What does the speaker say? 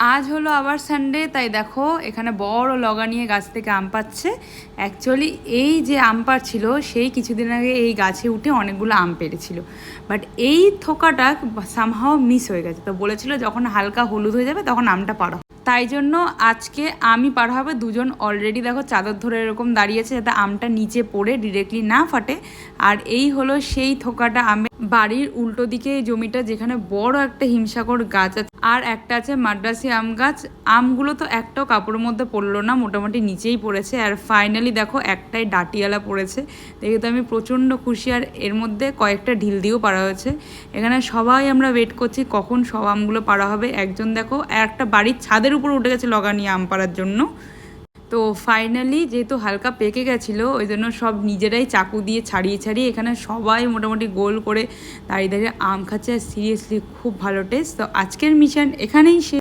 আজ হলো আবার সানডে, তাই দেখো এখানে বড় লগা নিয়ে গাছ থেকে আম পাচ্ছে। অ্যাকচুয়ালি এই যে আম পাড়ছিল সেই কিছুদিন আগে এই গাছে উঠে অনেকগুলো আম পেড়েছিল, বাট এই থোকাটা সামহাও মিস হয়ে গেছে। তো বলেছিল যখন হালকা হলুদ হয়ে যাবে তখন আমটা পাড়া, তাই জন্য আজকে আমি পাড়া হবে। দুজন অলরেডি দেখো চাদর ধরে এরকম দাঁড়িয়েছে যাতে আমটা নিচে পড়ে ডিরেক্টলি না ফাটে। আর এই হলো সেই থোকাটা আমে, বাড়ির উল্টো দিকে এই জমিটা যেখানে বড় একটা হিমসাগর গাছ আছে আর একটা আছে মাদ্রাসি আম গাছ। আমগুলো তো একটাও কাপড়ের মধ্যে পড়লো না, মোটামুটি নিচেই পড়েছে। আর ফাইনালি দেখো একটাই ডাটিয়ালা পড়েছে, দেখে তো আমি প্রচণ্ড খুশি। আর এর মধ্যে কয়েকটা ঢিল দিয়েও পাড়া হয়েছে। এখানে সবাই আমরা ওয়েট করছি কখন সব আমগুলো পাড়া হবে। একজন দেখো একটা বাড়ির ছাদের উপর উঠে গেছে লগা নিয়ে আম পাড়ার জন্য। তো ফাইনালি যেহেতু হালকা পেকে গেছিলো ওই জন্য সব নিজেরাই চাকু দিয়ে ছাড়িয়ে ছাড়িয়ে এখানে সবাই মোটামুটি গোল করে দাঁড়িয়ে দাঁড়িয়ে আম খাচ্ছে। আর সিরিয়াসলি খুব ভালো টেস্ট। তো আজকের মিশন এখানেই শেষ।